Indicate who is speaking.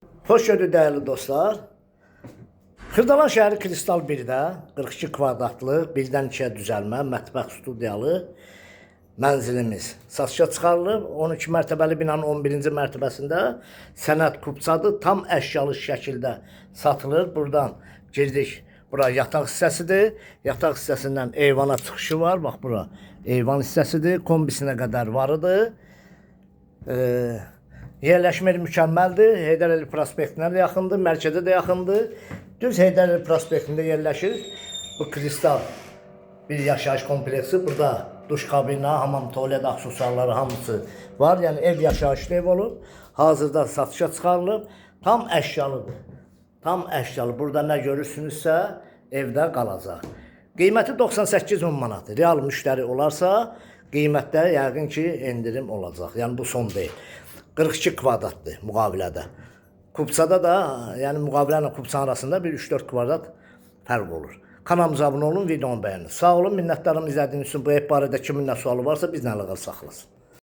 Speaker 1: Hoş gördük değerli dostlar. Xırdalan şəhəri Kristal 1-də 42 kvadratlıq birdən ikiyə düzəlmə, mətbəx studiyalı mənzilimiz satışa çıxarılıb. 12 mərtəbəli binanın 11-ci mərtəbəsində sənət kupçadır. Tam əşyalı şəkildə satılır. Buradan girdik. Bura yataq hissəsidir. Yataq hissəsindən eyvana çıxışı var. Bax bura eyvan hissəsidir. Kombisinə qədər varıdır. Yerləşmə yeri mükəmməldir. Heydər Əliyev prospektinə də yaxındır, mərkəzə də yaxındır. Düz Heydər Əliyev prospektində yerləşir. Bu Kristal bir yaşayış kompleksi. Burada duş kabina, hamam, tualet aksesuarları hamısı var. Yəni ev yaşayışlı ev olub. Hazırda satışa çıxarılıb. Tam əşyalıdır. Tam əşyalı. Burada nə görürsünüzsə evdə qalacaq. Qiyməti 98.000 manatdır. Real müştəri olarsa qiymətdə yəqin ki endirim olacaq. Yəni bu son deyil. 42 kvadratdır müqavilədə. Kupçada da, yəni müqavilə ilə kupça arasında bir 3-4 kvadrat fərq olur. Kanalımıza abunə olun, videonu bəyənin. Sağ olun, minnətdarım izlədiyiniz üçün. Bu ev barədə kimin nə sualı varsa bizlə əlaqə saxlasın.